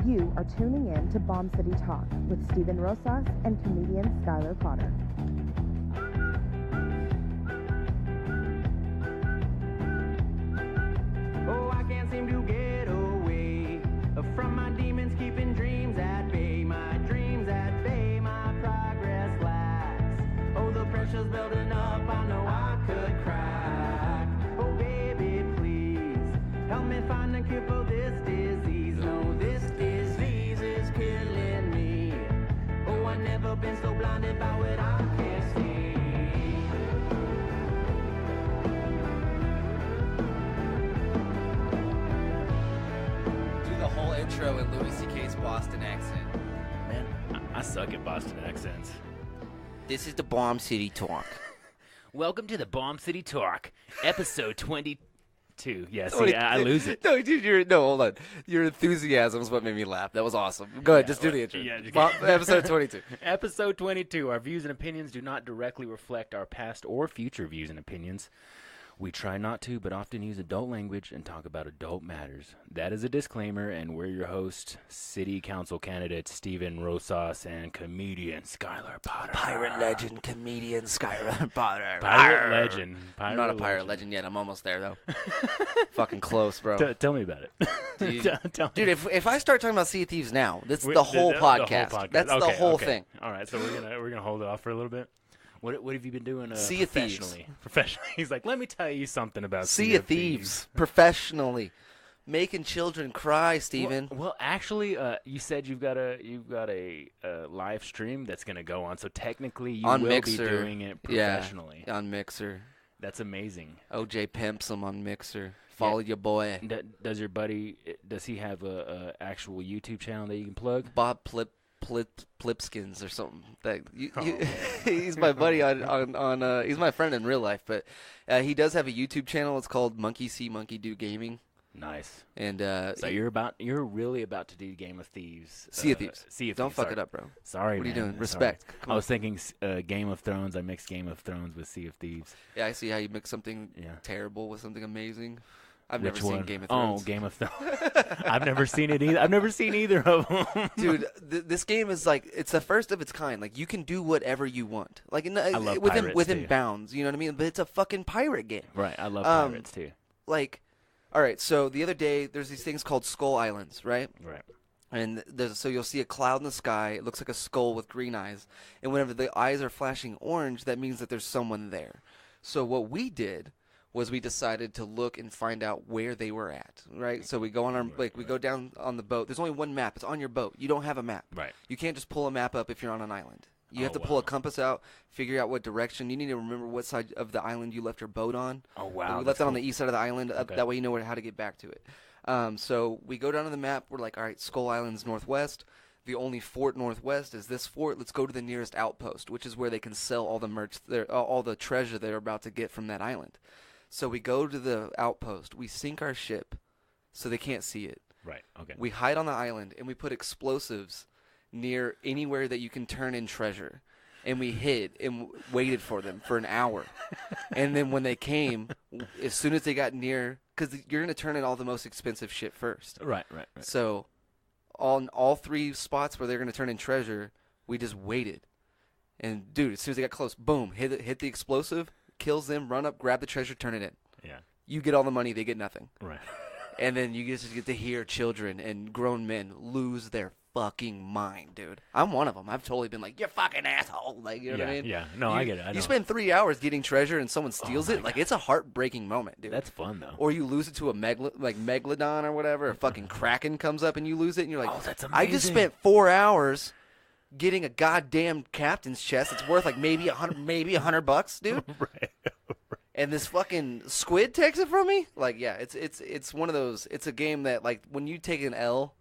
You are tuning in to Bomb City Talk with Steven Rosas and comedian Skylar Potter. Oh, I can't seem to get away from my demons, keeping dreams at bay. My dreams at bay, my progress lacks. Oh, the pressure's building up, I know I could crack. Oh, baby, please help me find a cure for this disease. No, this disease is killing me. Oh, I've never been so blinded by what I can't see. The whole intro in Louis C.K.'s Boston accent. Man, I suck at Boston accents. This is the Bomb City Talk. Welcome to the Bomb City Talk, episode 22. Yeah, see, I lose it. No, dude, hold on. Your enthusiasm is what made me laugh. That was awesome. Go ahead, just do the intro. Yeah, Episode 22. Episode 22. Our views and opinions do not directly reflect our past or future views and opinions. We try not to, but often use adult language and talk about adult matters. That is a disclaimer, and we're your host, City Council candidate Steven Rosas and comedian Skylar Potter. Pirate legend, comedian Skylar Potter. Pirate legend. I'm not a pirate legend yet. I'm almost there, though. Fucking close, bro. Tell me about it. Dude, if I start talking about Sea of Thieves now, this is the whole podcast. That's the whole thing. All right, so we're gonna hold it off for a little bit. What have you been doing Sea of Thieves. Professionally. He's like, let me tell you something about Sea of Thieves. Professionally. Making children cry, Steven. Well, actually, you said you've got a live stream that's going to go on, so technically you on will Mixer. be doing it professionally. Yeah, on Mixer. That's amazing. OJ pimps him on Mixer. Follow your boy. Does your buddy, does he have a actual YouTube channel that you can plug? Bob Plipskins or something. He's my buddy on he's my friend in real life, but he does have a YouTube channel. It's called Monkey See Monkey Do Gaming. Nice. And so you're really about to do Game of Thieves. Sea of Thieves. Don't fuck it up, bro. Sorry, what man. What are you doing? Respect. I was thinking Game of Thrones. I mixed Game of Thrones with Sea of Thieves. Yeah, I see how you mix something terrible with something amazing. I've Which never one? seen Game of Thrones. Oh, Game of Thrones. I've never seen it either. I've never seen either of them. Dude, this game is like, it's the first of its kind. Like, you can do whatever you want. Like, I love pirates within too. bounds, you know what I mean? But it's a fucking pirate game. Right, I love pirates too. Like, all right, so the other day, there's these things called Skull Islands, right? Right. And so you'll see a cloud in the sky. It looks like a skull with green eyes. And whenever the eyes are flashing orange, that means that there's someone there. So what we did was we decided to look and find out where they were at, right? So we go on we go down on the boat. There's only one map. It's on your boat. You don't have a map. Right. You can't just pull a map up if you're on an island. You have to pull a compass out, figure out what direction. You need to remember what side of the island you left your boat on. Oh, wow. We left it on the east side of the island. Okay. That way you know how to get back to it. So we go down to the map. We're like, all right, Skull Island's northwest. The only fort northwest is this fort. Let's go to the nearest outpost, which is where they can sell all the merch, all the treasure they're about to get from that island. So we go to the outpost. We sink our ship so they can't see it. Right, okay. We hide on the island, and we put explosives near anywhere that you can turn in treasure. And we hid and waited for them for an hour. And then when they came, as soon as they got near, because you're going to turn in all the most expensive shit first. Right. So on all three spots where they're going to turn in treasure, we just waited. And, dude, as soon as they got close, boom, hit the explosive, kills them, run up, grab the treasure, turn it in. Yeah. You get all the money, they get nothing. Right. And then you just get to hear children and grown men lose their fucking mind, dude. I'm one of them. I've totally been like, you fucking asshole. Like, you know what I mean? Yeah. No, I get it. I know. You spend 3 hours getting treasure and someone steals it. Like, it's a heartbreaking moment, dude. That's fun, though. Or you lose it to a Megalodon or whatever. A fucking Kraken comes up and you lose it. And you're like, oh, that's amazing. I just spent 4 hours getting a goddamn captain's chest. It's worth like maybe $100, dude. Right. And this fucking squid takes it from me? Like, yeah, it's one of those. It's a game that, like, when you take an L,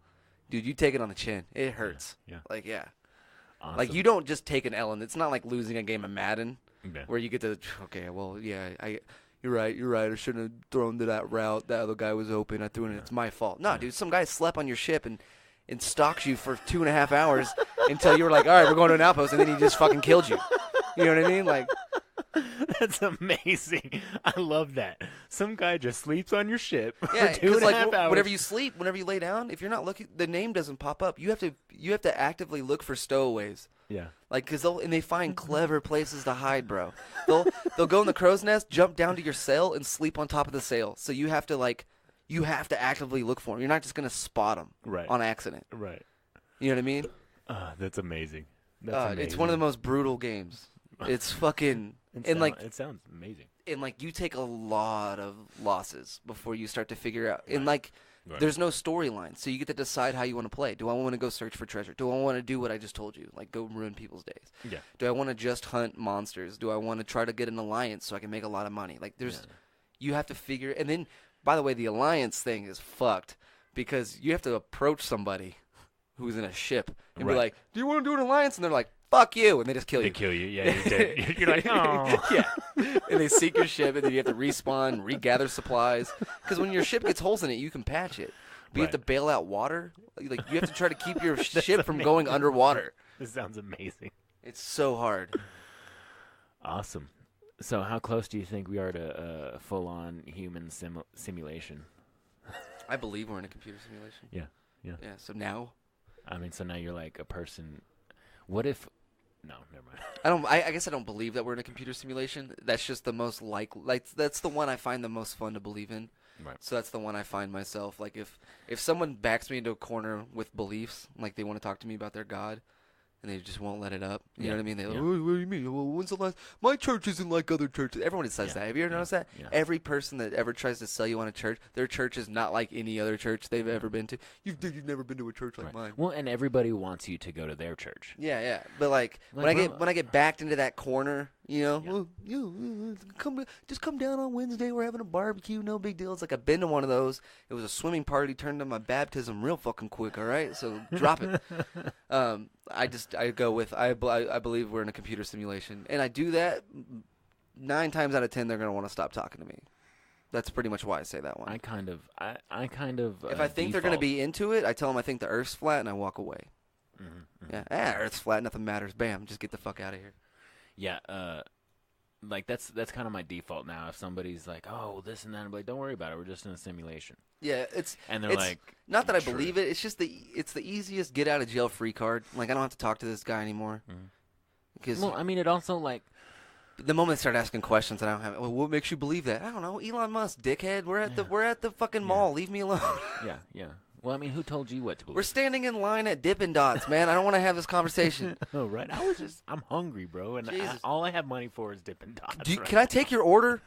dude, you take it on the chin. It hurts. Yeah. Like, yeah. Awesome. Like, you don't just take an L, and it's not like losing a game of Madden Okay. where you get to, okay, well, yeah, you're right. I shouldn't have thrown to that route. That other guy was open. I threw it in. It's my fault. No, dude, some guy slept on your ship and stalks you for 2.5 hours until you were like, all right, we're going to an outpost, and then he just fucking killed you. You know what I mean? Like, That's amazing. I love that. Some guy just sleeps on your ship Yeah, for 2.5 hours. whenever you sleep, whenever you lay down, if you're not looking, the name doesn't pop up. You have to actively look for stowaways. Yeah. Like, cause they find clever places to hide, bro. They'll go in the crow's nest, jump down to your sail, and sleep on top of the sail. So you have to actively look for them. You're not just gonna spot them Right. on accident. Right. You know what I mean? That's amazing. That's It's one of the most brutal games. It's fucking it sounds amazing. and like you take a lot of losses before you start to figure out. And like, Right. there's no storyline, so you get to decide how you want to play. Do I want to go search for treasure? Do I want to do what I just told you, like go ruin people's days? Yeah. Do I want to just hunt monsters? Do I want to try to get an alliance so I can make a lot of money? Like, you have to figure. And then, by the way, the alliance thing is fucked because you have to approach somebody who's in a ship and be Right. like, "Do you want to do an alliance?" And they're like, "Fuck you," and they just kill They you. kill you. Yeah, you're dead. You're like, oh. Yeah, and they sink your ship, and then you have to respawn, regather supplies. Because when your ship gets holes in it, you can patch it. But you have to Right. bail out water. Like you have to try to keep your ship from going underwater. This sounds amazing. It's so hard. Awesome. So, how close do you think we are to full-on human simulation? I believe we're in a computer simulation. Yeah. Yeah. Yeah. So now, I mean, so now you're like a person. What if? No, never mind. I guess I don't believe that we're in a computer simulation. That's just the most that's the one I find the most fun to believe in. Right. So that's the one I find myself like if someone backs me into a corner with beliefs, like they want to talk to me about their God, and they just won't let it up. You know Yeah. what I mean? They Yeah. what do you mean? Well, when's the last? My church isn't like other churches. Everyone says Yeah. that. Have you ever noticed that? Yeah. Every person that ever tries to sell you on a church, their church is not like any other church they've ever been to. You've never been to a church like Right. mine. Well, and everybody wants you to go to their church. Yeah. But like Like, when I get backed into that corner, you know, Yeah. well, come down on Wednesday. We're having a barbecue. No big deal. It's like I've been to one of those. It was a swimming party. Turned into my baptism real fucking quick. All right, so drop it. I go with I believe we're in a computer simulation, and I do that 9 times out of 10. They're gonna want to stop talking to me. That's pretty much why I say that one. I kind of. If I think they're gonna be into it, I tell them I think the Earth's flat, and I walk away. Yeah, Earth's flat. Nothing matters. Bam, just get the fuck out of here. Yeah, like that's kind of my default now. If somebody's like, "Oh, this and that," I'm like, "Don't worry about it. We're just in a simulation." Yeah, And they're it's like, not that I "True." believe it. It's just it's the easiest get out of jail free card. Like I don't have to talk to this guy anymore. Because Well, I mean, it also like, the moment they start asking questions, and I don't have. Well, what makes you believe that? I don't know. Elon Musk, dickhead. We're at the fucking mall. Leave me alone. yeah. Well, I mean, who told you what to believe? We're standing in line at Dippin' Dots, man. I don't want to have this conversation. Oh, right. I'm hungry, bro, and Jesus. all I have money for is Dippin' Dots. Right? Can I take your order?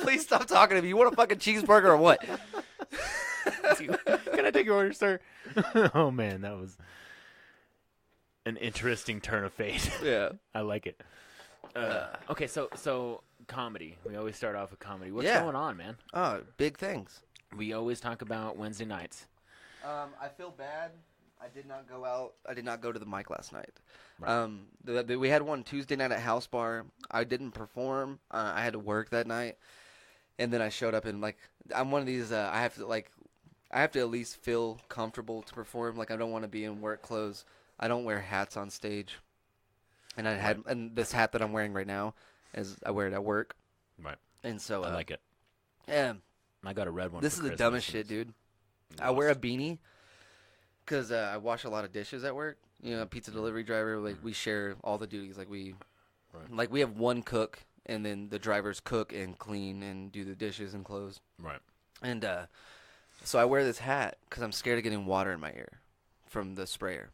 Please stop talking to me. You want a fucking cheeseburger or what? Can I take your order, sir? Oh man, that was an interesting turn of fate. Yeah. I like it. Okay, so comedy. We always start off with comedy. What's Yeah. going on, man? Oh, big things. We always talk about Wednesday nights. I feel bad. I did not go out. I did not go to the mic last night. Right. We had one Tuesday night at House Bar. I didn't perform. I had to work that night, and then I showed up and like I'm one of these. I have to at least feel comfortable to perform. Like I don't want to be in work clothes. I don't wear hats on stage, and and this hat that I'm wearing right now is I wear it at work. Right. And so I like it. Yeah, I got a red one. this for is the Christmas. dumbest shit, dude. I wear a beanie because I wash a lot of dishes at work. You know, pizza delivery driver. Like we share all the duties. Like we have one cook, and then the drivers cook and clean and do the dishes and clothes. Right. And so I wear this hat because I'm scared of getting water in my ear from the sprayer.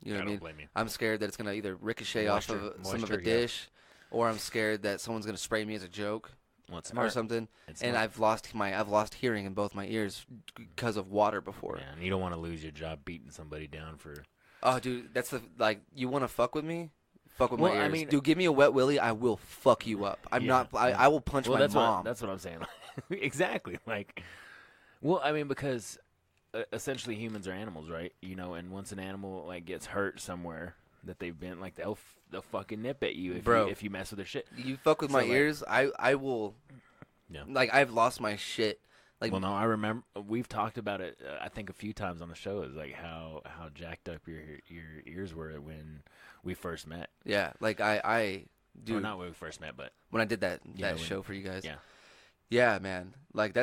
You know what I don't mean? blame you. I'm scared that it's gonna either ricochet off of some of the Moisture, yeah. dish, or I'm scared that someone's gonna spray me as a joke. Well, it's Or smart. something, It's and smart. I've lost hearing in both my ears because of water before. Yeah, and you don't want to lose your job beating somebody down for. Oh, dude, that's you want to fuck with me? Fuck with Well, my I ears, mean- dude. Give me a wet willy, I will fuck you up. I will punch Well, my that's mom. What, that's what I'm saying. Exactly. Like, well, I mean, because essentially humans are animals, right? You know, and once an animal like gets hurt somewhere that they've been, like they'll fucking nip at you if you mess with their shit. You fuck with So, my like- ears, I will. Yeah. Like I've lost my shit. Like, Well, no, I remember we've talked about it. I think a few times on the show is like how jacked up your ears were when we first met. yeah, like I do Or not when we first met, but when I did that when- show for you guys. yeah. Yeah, man. Like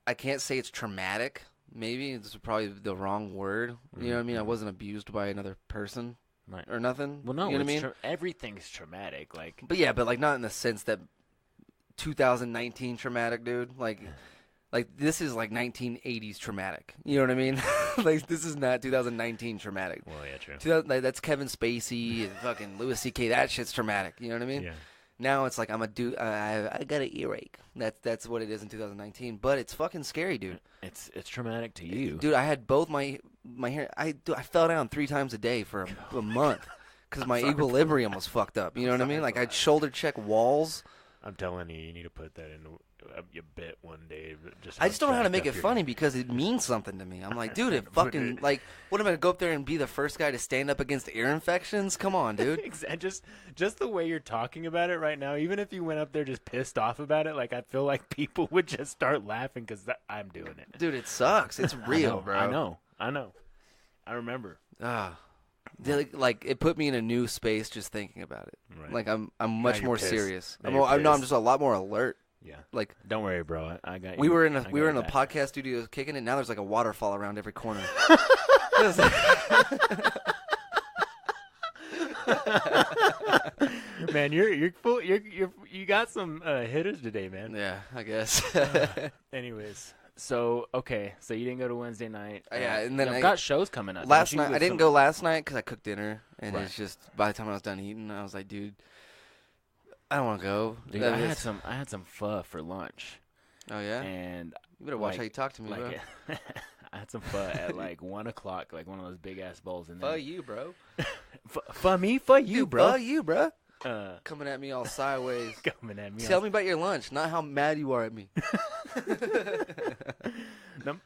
I can't say it's traumatic. Maybe it's probably the wrong word. You know what I mean? I wasn't abused by another person Right. or nothing. Well, no, you know what I it's mean? everything's traumatic. Like, But yeah, but like not in the sense that 2019 traumatic, dude. Like this is like 1980s traumatic. You know what I mean? Like this is not 2019 traumatic. well, yeah, true. 2000, that's Kevin Spacey and fucking Louis C.K. That shit's traumatic. You know what I mean? Yeah. Now it's like I'm a dude. I got an earache. That's what it is in 2019. But it's fucking scary, dude. It's traumatic to you. Dude, I had both my hair. I fell down 3 times a day for a month because my equilibrium was fucked up. You know what I mean? Like I'd shoulder check walls. I'm telling you, you need to put that in your bit one day. I just don't know how to make it funny because it means something to me. I'm like, dude, it fucking like. What am I gonna go up there and be the first guy to stand up against ear infections? Come on, dude. Just the way you're talking about it right now, even if you went up there just pissed off about it, like I feel like people would just start laughing because I'm doing it. Dude, it sucks. It's real, bro. I know. I remember. Like it put me in a new space just thinking about it. Right. Like I'm much you're more pissed. serious. Now I'm, you're I'm pissed. just a lot more alert. Yeah. Like Don't worry, bro. I got you. we were in I a got we were in your a back. podcast studio kicking it. Now there's like a waterfall around every corner. Man, you're full. You got some hitters today, man. Yeah, I guess. Anyways, so okay, so you didn't go to Wednesday night. Yeah, and then I've I- got shows coming up. Last don't you, night I with didn't some- go last night because I cooked dinner, and Right. it's just by the time I was done eating, I was like, dude, I don't want to go. Dude, That I is- had some pho for lunch, Oh yeah. and You better watch like- how you talk to me, bro. like I had some pho at like 1 o'clock, like one of those big ass bowls. And Fuck then you, bro. for me, for you, Dude, bro. fuck you, bro. Uh, Coming at me all sideways. coming at me. Tell me about your lunch, not how mad you are at me.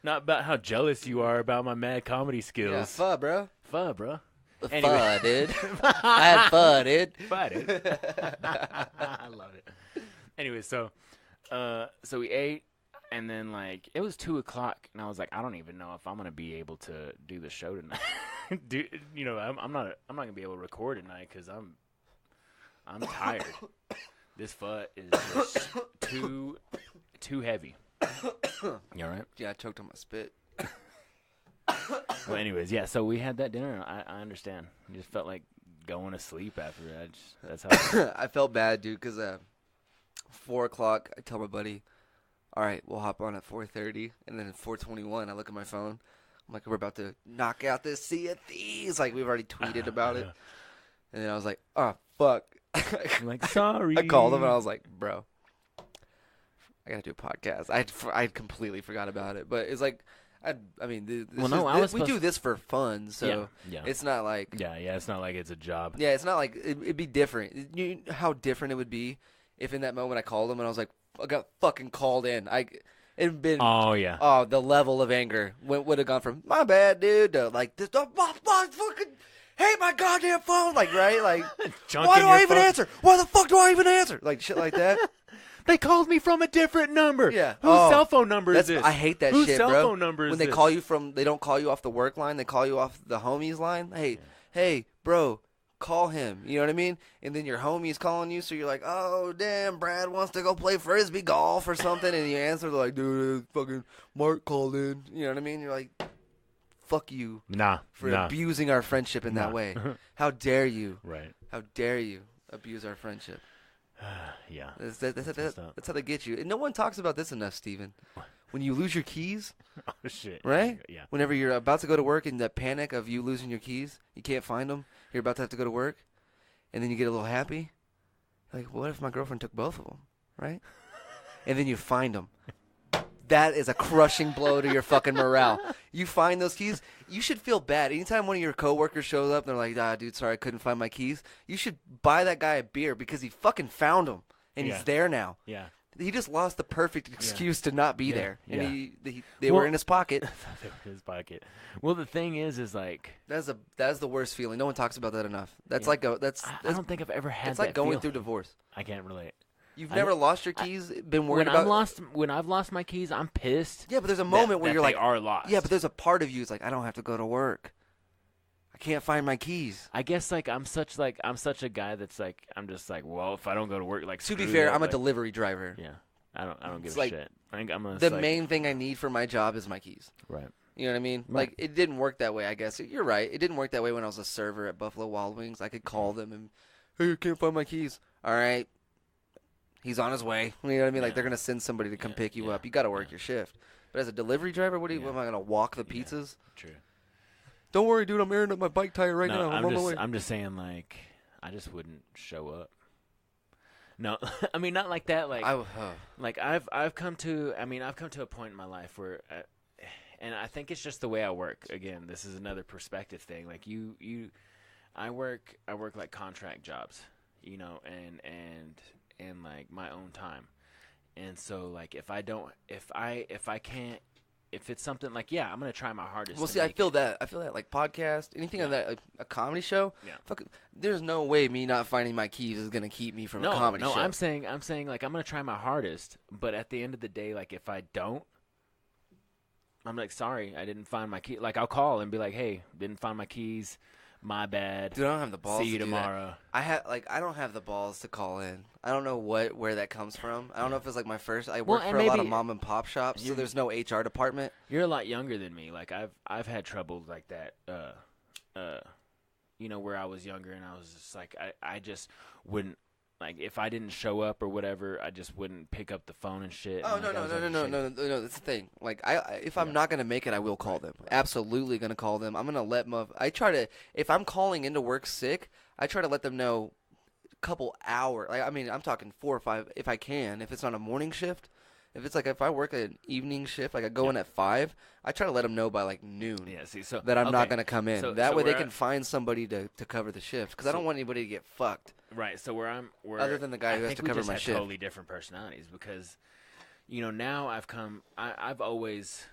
Not about how jealous you are about my mad comedy Yeah, skills. pho, bro. Pho, bro. Pho, Anyway. dude. I had pho, dude. But I love it. Anyway, so we ate, and then like it was 2 o'clock, and I was like, I don't even know if I'm gonna be able to do the show tonight. I'm not gonna be able to record tonight because I'm tired. This pho is just too heavy. You all right? Yeah, I choked on my spit. Well, anyways, yeah. So we had that dinner. And I understand. I just felt like going to sleep after that. That's how. I felt bad, dude, because 4 o'clock, I tell my buddy, all right, we'll hop on at 4:30, and then at 4:21, I look at my phone. I'm like, we're about to knock out this Sea of Thieves. Like, we've already tweeted about it. And then I was like, oh, fuck. I'm like, sorry. I called him, and I was like, bro, I got to do a podcast. I completely forgot about it. But it's like, I mean, we do this for fun, so Yeah. it's not like... Yeah, it's not like it's a job. Yeah, it's not like it'd be different. You know how different it would be if in that moment I called him and I was like, I got fucking called in. It'd been Oh yeah. the level of anger would have gone from my bad, dude, to like this. Fucking hate my goddamn phone, like right, like why do I even answer? Why the fuck do I even answer? Like shit like that. They called me from a different number. Yeah. Whose cell phone number is this? I hate that Whose shit, cell bro. phone number is when they this? call you from, they don't call you off the work line. They call you off the homies line. Hey, bro, call him. You know what I mean? And then your homie's calling you, so you're like, oh damn, Brad wants to go play frisbee golf or something, and you answer, they're like, dude, fucking Mark called in. You know what I mean? You're like, fuck you for abusing our friendship in that way. How dare you? Right. How dare you abuse our friendship? Yeah. That's how they get you. And no one talks about this enough, Steven. When you lose your keys, Oh shit. right? Yeah. Whenever you're about to go to work and that panic of you losing your keys, you can't find them, you're about to have to go to work, and then you get a little happy. Like, what if my girlfriend took both of them, right? And then you find them. That is a crushing blow to your fucking morale. You find those keys, you should feel bad. Anytime one of your coworkers shows up and they're like, dude, sorry, I couldn't find my keys, you should buy that guy a beer because he fucking found them, and Yeah. he's there now. Yeah. He just lost the perfect excuse to not be there, and Yeah. they were in his pocket. They were in his pocket. Well, the thing is like That's the worst feeling. No one talks about that enough. That's Yeah. like I don't think I've ever had. it's like that going feeling. through divorce. I can't relate. You've never lost your keys? Been worried when about? when I've lost my keys, I'm pissed. Yeah, but there's a moment where that you're they like, are lost. yeah, but there's a part of you that's like, I don't have to go to work. I can't find my keys. I guess like I'm such a guy that's like I'm just like, well, if I don't go to work, like To be screw fair, that, I'm a like, delivery driver. Yeah, I don't give It's a like shit. I think I'm gonna The like, main thing I need for my job is my keys. right. You know what I mean? Right. Like, it didn't work that way, I guess. You're right. It didn't work that way when I was a server at Buffalo Wild Wings. I could call them and, hey, I can't find my keys. All right. He's on his way. You know what I mean? Like, Yeah. they're going to send somebody to come Yeah, pick you yeah, up. You got to work your shift. But as a delivery driver, what Yeah. am I going to walk the Yeah. pizzas? True. Don't worry, dude. I'm airing up my bike tire right now. I'm on my way. I'm just saying like I just wouldn't show up. No, I mean not like that. Like like I've come to a point in my life where. And I think it's just the way I work. Again, this is another perspective thing. Like I work like contract jobs, you know, and like my own time. And so like if it's something like, yeah, I'm going to try my hardest. Well, to see, I make feel it. that. I feel that, like, podcast, anything Yeah. of that, like, a comedy show. Yeah. There's no way me not finding my keys is going to keep me from a comedy show. I'm saying like I'm going to try my hardest, but at the end of the day, like if I don't, I'm like, sorry, I didn't find my key. Like I'll call and be like, hey, didn't find my keys. My bad. Dude, I don't have the balls See you to do that. tomorrow. I don't have the balls to call in. I don't know where that comes from. I don't know if it's like my first. I Well, work and for a lot of maybe- mom and pop shops, so You- there's no HR department. You're a lot younger than me. Like I've had trouble like that. You know, where I was younger and I was just like I just wouldn't like if I didn't show up or whatever, I just wouldn't pick up the phone and shit. Oh and, no like, I no was no like, no shit. no. That's the thing. Like if I'm not gonna make it, I will call them. Absolutely gonna call them. I'm gonna let them. I try to. If I'm calling into work sick, I try to let them know a couple hours. Like I mean, I'm talking 4 or 5 if I can. If it's not a morning shift. If I work an evening shift, like I go in at 5, I try to let them know by like noon. Yeah, see, so That I'm not okay. going to come in. So- that so way they where can find somebody to cover the shift. Because I So- don't want anybody to get fucked. Right. So where Other than the guy I who has think to we cover just my have shift. totally different personalities because, you know, now I've always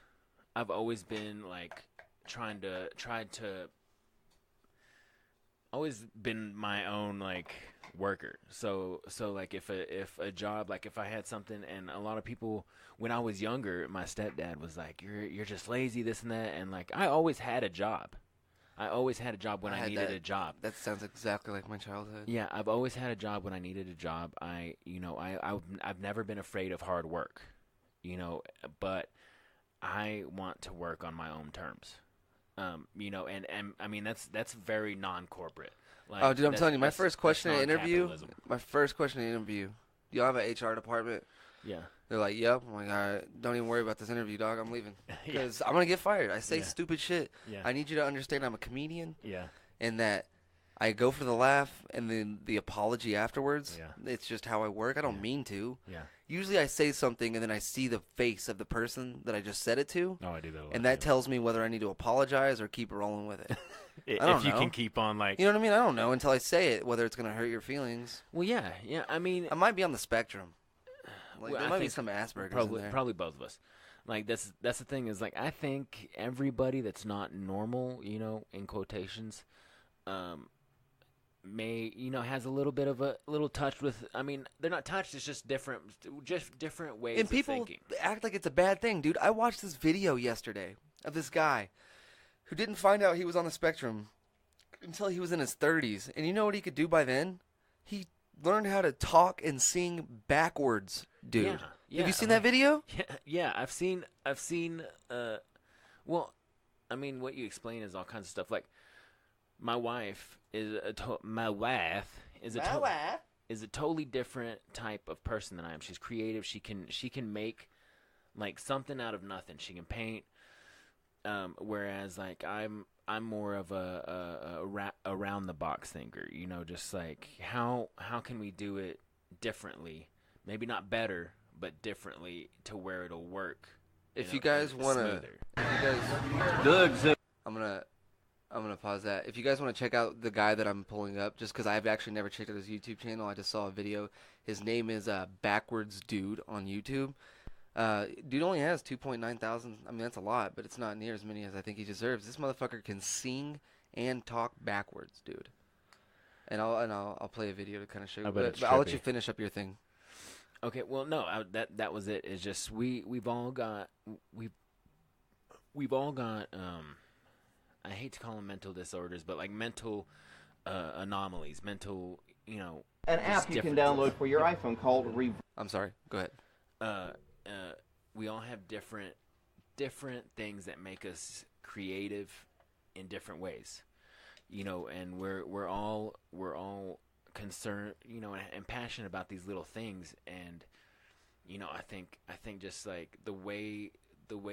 been like always been my own like worker. So like if a job, like if I had something, and a lot of people when I was younger, my stepdad was like, you're just lazy, this and that, and like I always had a job. I always had a job when I had needed that. a job. That sounds exactly like my childhood. Yeah, I've always had a job when I needed a job. I've never been afraid of hard work, you know, but I want to work on my own terms. You know, and I mean that's very non-corporate. Like, Oh, dude, I'm that's- telling you, my that's- first question in that's the interview, non-capitalism. do y'all have an HR department? Yeah. They're like, yep. I'm like, all right, don't even worry about this interview, dog. I'm leaving. Yeah. Because I'm going to get fired. I say Yeah. stupid shit. Yeah. I need you to understand I'm a comedian Yeah. and that I go for the laugh and then the apology afterwards. Yeah. It's just how I work. I don't Yeah. mean to. Yeah. Usually I say something and then I see the face of the person that I just said it to. Oh, I do that a lot. And that too. tells me whether I need to apologize or keep rolling with it. If I don't you know. can keep on like You know what I mean? I don't know until I say it whether it's going to hurt your feelings. Well, yeah. I mean, I might be on the spectrum. Like, Well, there I might be think some Asperger's in there. probably both of us. Like that's the thing is like I think everybody that's not normal, you know, in quotations, may has a little bit of a little touch with. I mean, they're not touched. It's just different ways And of people thinking. act like it's a bad thing, dude. I watched this video yesterday of this guy who didn't find out he was on the spectrum until he was in his 30s. And you know what he could do by then? He learned how to talk and sing backwards, dude. Yeah, Have you seen that video? Yeah. I've seen. Well, I mean, what you explain is all kinds of stuff. Like, my wife is a totally different type of person than I am. She's creative. She can make like something out of nothing. She can paint. Whereas like I'm more of a around the box thinker. You know, just like how can we do it differently? Maybe not better, but differently to where it'll work. If you guys want to, smoother. I'm gonna pause that. If you guys want to check out the guy that I'm pulling up, just because I've actually never checked out his YouTube channel, I just saw a video. His name is Backwards Dude on YouTube. Dude only has 2.9 thousand. I mean, that's a lot, but it's not near as many as I think he deserves. This motherfucker can sing and talk backwards, dude. And I'll play a video to kind of show you. I bet it's But I'll let trippy. you finish up your thing. Okay, well, no, that was it. It's just we've all got we've all got I hate to call them mental disorders, but like mental anomalies, mental, An just app you can differences. download for your iPhone called I'm sorry. Go ahead. We all have different things that make us creative in different ways, and we're all concerned, and passionate about these little things, and I think just like the way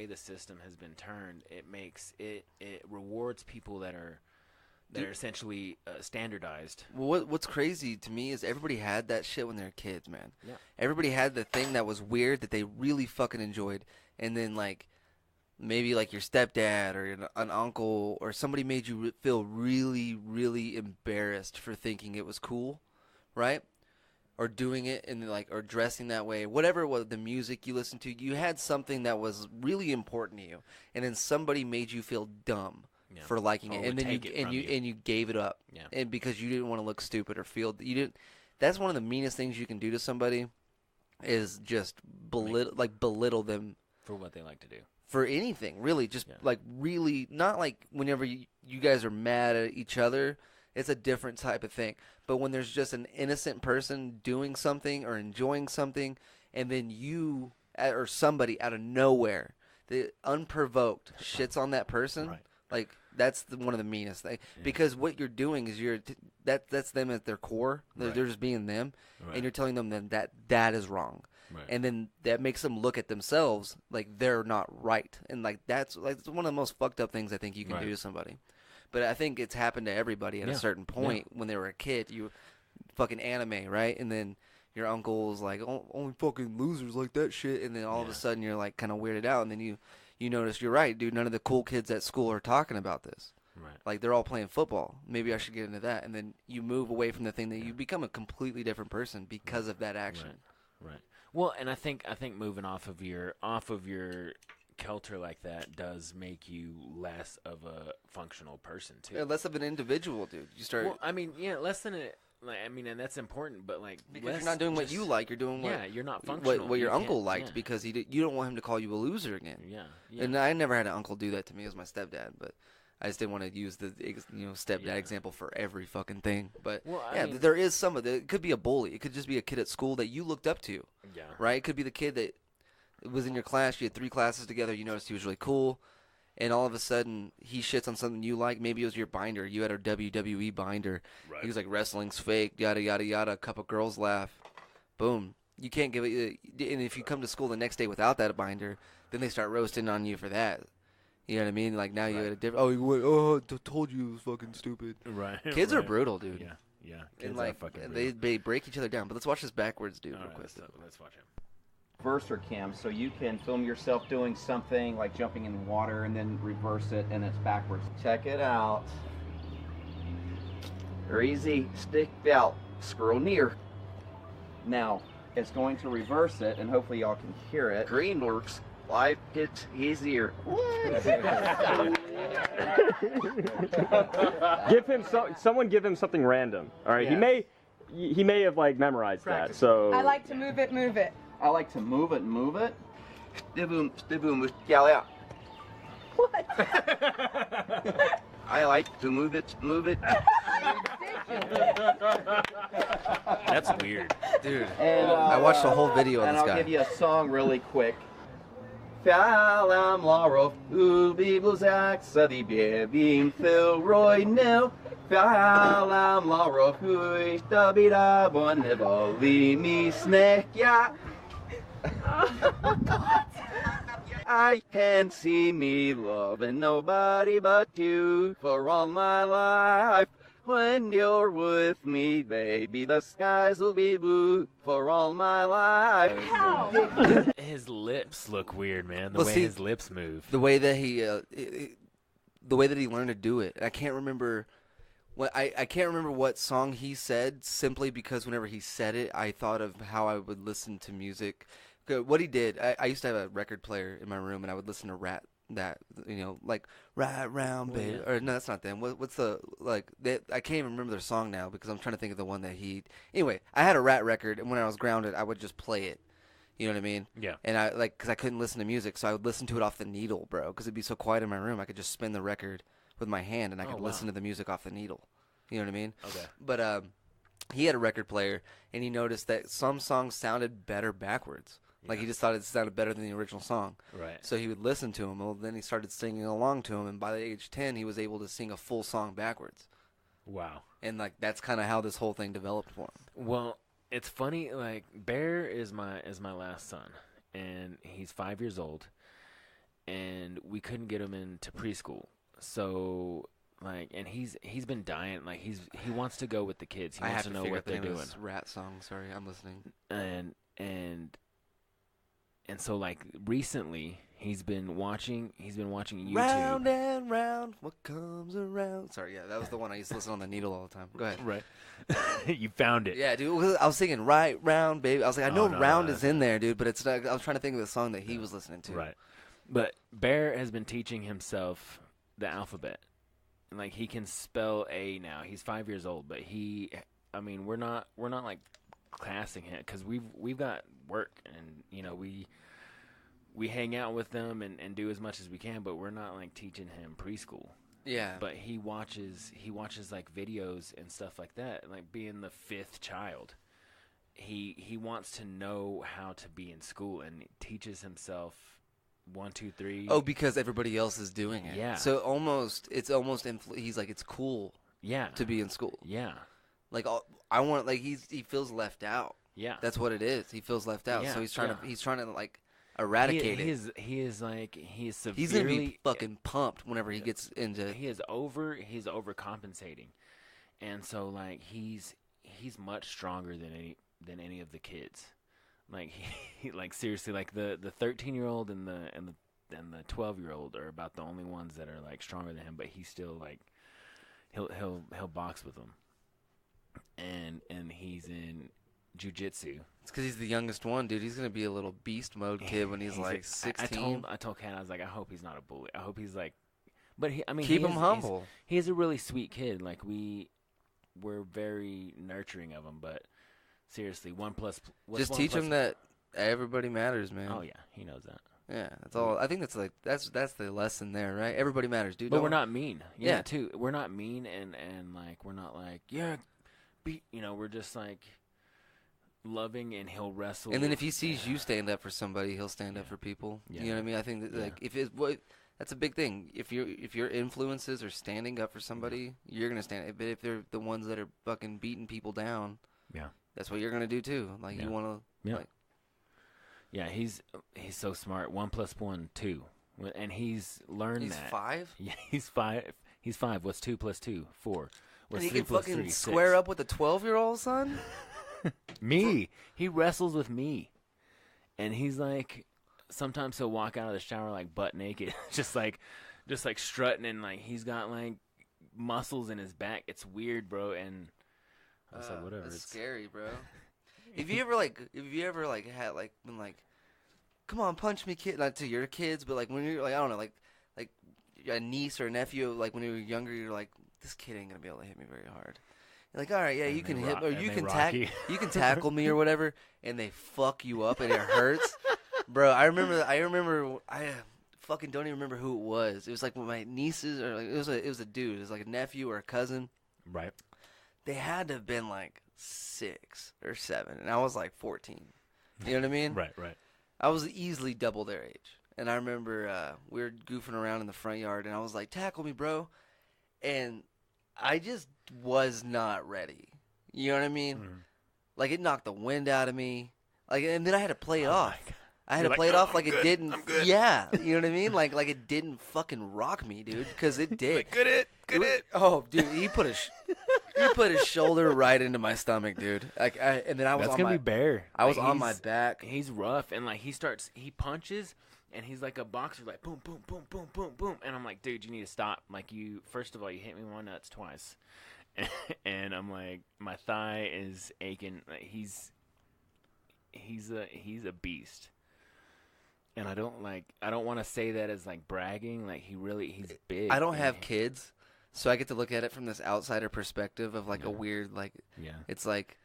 the system has been turned, it makes it rewards people that are essentially standardized. Well, what's crazy to me is everybody had that shit when they were kids, man. Yeah. Everybody had the thing that was weird that they really fucking enjoyed, and then like maybe like your stepdad or an uncle or somebody made you feel really, really embarrassed for thinking it was cool, right? Or doing it and like or dressing that way, whatever it was, the music you listened to, you had something that was really important to you, and then somebody made you feel dumb. Yeah. For liking Or it, would and then take it from you. you gave it up, Yeah. and because you didn't want to look stupid or feel you didn't. That's one of the meanest things you can do to somebody, is just belittle them For what they like to do. for anything, really. Just Yeah. like really, not like whenever you guys are mad at each other. It's a different type of thing. But when there's just an innocent person doing something or enjoying something, and then you or somebody out of nowhere, the unprovoked shits on that person, Right. like that's one of the meanest things. Because what you're doing is that's them at their core. They're just being them, Right. and you're telling them that is wrong. Right. And then that makes them look at themselves like they're not right, and like that's like one of the most fucked up things I think you can do to somebody. But I think it's happened to everybody at a certain point when they were a kid. You fucking anime, right? And then your uncle's like, oh, only fucking losers like that shit, and then all of a sudden you're like kind of weirded out, and then you notice you're right, dude. None of the cool kids at school are talking about this. Right. Like they're all playing football. Maybe I should get into that, and then you move away from the thing that you become a completely different person because of that action. Right. Well, and I think moving off of your culture like that does make you less of a functional person too. Yeah, less of an individual, dude. You start Well, I mean, less than a. Like, I mean, and that's important, but like because less you're not doing what just- you like. You're doing what you're not functional. what your You uncle can't- liked yeah. because you don't want him to call you a loser again. Yeah. And I never had an uncle do that to me as my stepdad, but I just didn't want to use the stepdad example for every fucking thing. But Well, I mean- there is some of it. It could be a bully. It could just be a kid at school that you looked up to. Yeah. Right? It could be the kid that was in your class. You had 3 classes together. You noticed he was really cool, and all of a sudden he shits on something you like. Maybe it was your binder. You had a WWE binder. Right. He was like, wrestling's fake, yada yada yada. A couple girls laugh. Boom. You can't give it. And if you come to school the next day without that binder, then they start roasting on you for that. You know what I mean? Like now you had a different. Oh, told you it was fucking stupid. Right. Kids are brutal, dude. Yeah. Yeah. And Kids like are fucking they break each other down. But let's watch this backwards, dude, All real right, quick. let's watch him. reverser cam, so you can film yourself doing something like jumping in water and then reverse it and it's backwards. Check it out. Very easy. Stick out. Scroll near. Now, it's going to reverse it, and hopefully y'all can hear it. Green works. Life gets easier. Someone give him something random. All right, Yeah. he may have like memorized that. So I like to move it, move it. I like to move it, move it. Stiboom, yell out. What? I like to move it, move it. That's weird. Dude, And, I watched the whole video of and this I'll guy. give you a song really quick. Falam Laurel, Ubi Bluzak, Suddy Beam, Phil Roy Nil. Falam Laurel, Hui, Stabida, Bonnevo, me Snake, yeah. I can see me loving nobody but you for all my life. When you're with me, baby, the skies will be blue for all my life. His lips look weird, man. The Well, way see, his lips move. the way that he learned to do it. I can't remember I can't remember what song he said, simply because whenever he said it, I thought of how I would listen to music. What he did, I used to have a record player in my room, and I would listen to that, like right round, Well, baby. yeah. Or no, that's not them. What's the like? I can't even remember their song now because I'm trying to think of the one that he. Anyway, I had a Rat record, and when I was grounded, I would just play it. You know what I mean? Yeah. And because I couldn't listen to music, so I would listen to it off the needle, bro. Because it'd be so quiet in my room, I could just spin the record with my hand, and I could wow. listen to the music off the needle. You know what I mean? Okay. But he had a record player, and he noticed that some songs sounded better backwards. Like he just thought it sounded better than the original song. Right. So he would listen to him. Well, then he started singing along to him, and by the age 10, he was able to sing a full song backwards. Wow. And like that's kind of how this whole thing developed for him. Well, it's funny. Like Bear is my last son, and he's 5 years old, and we couldn't get him into preschool. So like, and he's been dying. Like he wants to go with the kids. He I wants have to to know figure what out the they're name of doing. this Rat song. Sorry, I'm listening. And so like recently he's been watching YouTube. Round and round, what comes around. Sorry, yeah, that was the one I used to listen on the needle all the time. Go ahead. Right. You found it. Yeah, dude, I was singing right round, baby. I was like, I know no, round no, is in there, dude, but it's not, I was trying to think of the song that he was listening to. Right. But Bear has been teaching himself the alphabet. Like he can spell A now. He's 5 years old, but we're not like classing him because we've got work, and we hang out with them and do as much as we can, but we're not like teaching him preschool. Yeah. But he watches like videos and stuff like that. Like being the fifth child, he wants to know how to be in school, and he teaches himself 1, 2, 3. Oh, because everybody else is doing it. Yeah. So it's almost he's like, it's cool Yeah. to be in school. Yeah. Like I want, like he feels left out. Yeah. That's what it is. He feels left out. Yeah, So he's trying yeah. to like eradicate it. He is severely. He's gonna be fucking pumped whenever he gets into. He's overcompensating, and so like he's much stronger than any of the kids. Like he like seriously, like the 13-year-old and the 12-year-old are about the only ones that are like stronger than him. But he's still like he'll box with them, and he's in jiu-jitsu. It's because he's the youngest one, dude. He's gonna be a little beast mode kid when he's like 16. I told Kat, I was like, I hope he's not a bully. I hope he's like, but Keep him humble. He's a really sweet kid. Like we're very nurturing of him. But seriously, Just teach him that everybody matters, man. Oh yeah, he knows that. Yeah, that's all. I think that's the lesson there, right? Everybody matters, dude. But we're not mean. Yeah. Too. We're not mean, and like we're not like we're just like loving, and he'll wrestle. And then if he sees you stand up for somebody, he'll stand up for people. Yeah. You know what I mean? I think that like that's a big thing. If your influences are standing up for somebody, you're gonna stand. But if they're the ones that are fucking beating people down, yeah, that's what you're gonna do too. Like you want to, yeah. like, Yeah, he's so smart. 1 + 1 2, and he's learned he's that. 5. Yeah, he's 5. He's 5. What's 2 + 2? 4. What's And he 3 can + fucking 3? square 6. up with a 12-year-old son. Me. He wrestles with me, and he's like, sometimes he'll walk out of the shower like butt naked, just like strutting, and like he's got like muscles in his back. It's weird, bro. And I was like, whatever. That's It's scary, bro. Have you ever had like been like, come on, punch me, kid, not to your kids, but like when you're like, I don't know, like a niece or a nephew, like when you were younger, you're like, this kid ain't gonna be able to hit me very hard. You're like, all right, yeah, And you they can rock- hit, or and you they can rock you. you can tackle me or whatever, and they fuck you up and it hurts, bro. I remember, I fucking don't even remember who it was. It was like my nieces, or like it was a dude. It was like a nephew or a cousin. right. They had to have been like 6 or 7, and I was like 14. You know what I mean? Right. I was easily double their age. And I remember we were goofing around in the front yard, and I was like, tackle me, bro. And I just was not ready. You know what I mean? Mm-hmm. Like, it knocked the wind out of me. Like, and then I had to play it Oh my off. God. I had You're to like, play it "No, off I'm like good. it didn't. I'm good." Yeah, you know what I mean? Like it didn't fucking rock me, dude, because it did. Good it. Oh, dude, he put his shoulder right into my stomach, dude. Like, and then I was That's on gonna my be Bear. I was Like, on my he's- back. He's rough, and like he punches, and he's like a boxer, like boom, boom, boom, boom, boom, boom. And I'm like, dude, you need to stop. Like first of all, you hit me in my nuts twice, and I'm like, my thigh is aching. Like, he's a beast. And I don't want to say that as like bragging. Like he's big. I don't and have kids, so I get to look at it from this outsider perspective of like a weird like. Yeah. It's like,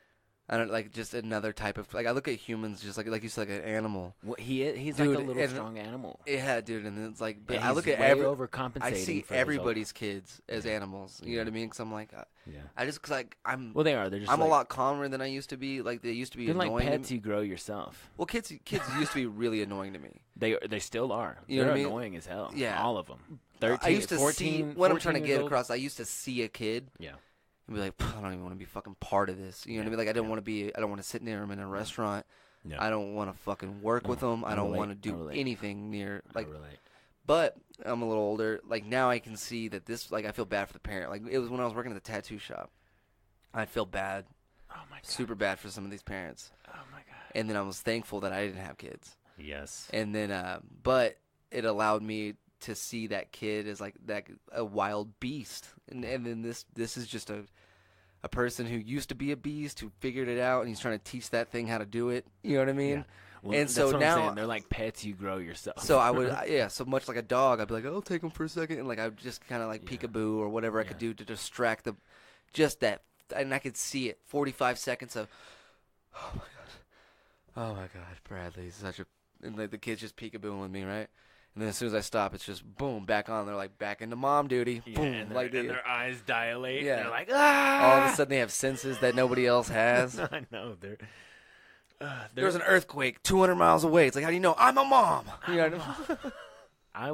I don't like just another type of like I look at humans just like you said, like an animal. Well, he's Dude, like a little and- strong animal. Yeah, dude, and it's like, but And I look he's at way every. overcompensating. I see for his everybody's kids as animals. You know what I mean? Because I'm like, Yeah. I just cause like I'm. Well, they are. They're just. I'm like, a lot calmer than I used to be. Like they used to be They're annoying. like to pets me. you grow yourself. Well, kids used to be really annoying to me. They still are. You know They're what I mean? annoying as hell. Yeah. All of them. 13, I used to 14, see what I'm trying to 14 get years old. across. I used to see a kid. Yeah. And be like, I don't even want to be fucking part of this. You know what I mean? Like I don't want to be. I don't want to sit near them in a restaurant. Yeah. I don't want to fucking work with them. I I don't relate, want to I do relate. anything near like. I relate. But I'm a little older. Like now, I can see that this. Like I feel bad for the parent. Like it was when I was working at the tattoo shop. I feel bad, Oh my god. super bad for some of these parents. Oh my god. And then I was thankful that I didn't have kids. Yes. And then, but it allowed me to see that kid as like that a wild beast. And then this is just a person who used to be a beast who figured it out and he's trying to teach that thing how to do it. You know what I mean? Yeah. Well, And that's so what I'm now- saying. They're like pets you grow yourself. So I would, yeah, so much like a dog, I'd be like, I'll take him for a second. And like, I would just kind of like Yeah. peekaboo or whatever I could Yeah. do to distract the, just that. And I could see it. 45 seconds of, oh my God. Oh my God. Bradley's such a, and like the kid's just peekabooing with me, right? And then as soon as I stop, it's just boom, back on. They're like back into mom duty. Yeah, Boom. and, Like and their eyes dilate. Yeah. And they're like, ah! all of a sudden they have senses that nobody else has. I know. There was an earthquake 200 miles away. It's like, how do you know? I'm a mom. You know what I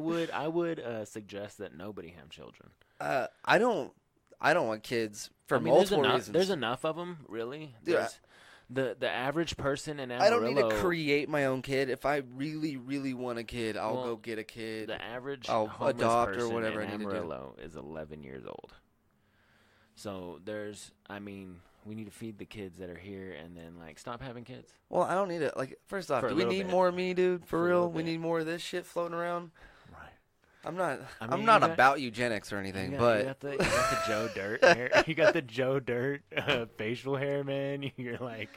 would suggest that nobody have children. I mean? I don't want kids for I mean, multiple there's enough, reasons. There's enough of them, really. Yeah. There's the average person in Amarillo. I don't need to create my own kid. If I really, really want a kid, I'll Well, go get a kid. The average I'll homeless adopt or person whatever in I need to do. Amarillo is 11 years old. So we need to feed the kids that are here and then like stop having kids. Well, I don't need it. Like, first off, For a do we little need bit. more of me, dude? For For a real? little We bit. need more of this shit floating around? Right. I'm not. I I'm mean, not you got- about eugenics or anything, You but got the Joe Dirt hair. You got the Joe Dirt facial hair, man. You're like,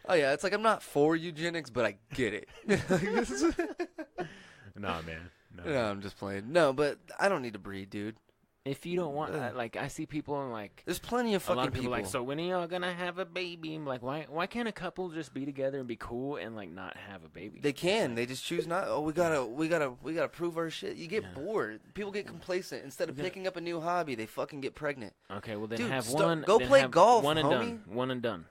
oh yeah, it's like I'm not for eugenics, but I get it. nah, man. No, I'm just playing. No, but I don't need to breed, dude. If you don't want, Ugh. like, I see people and like. There's plenty of A fucking lot of people like, so when are y'all gonna have a baby? I'm like, why can't a couple just be together and be cool and like not have a baby? They can. They just choose not. Oh, we gotta prove our shit. You get Yeah. bored. People get complacent. Instead of We gotta- picking up a new hobby, they fucking get pregnant. Okay, well then Dude, have stop- one. go then play have golf, One and homie. done. One and done.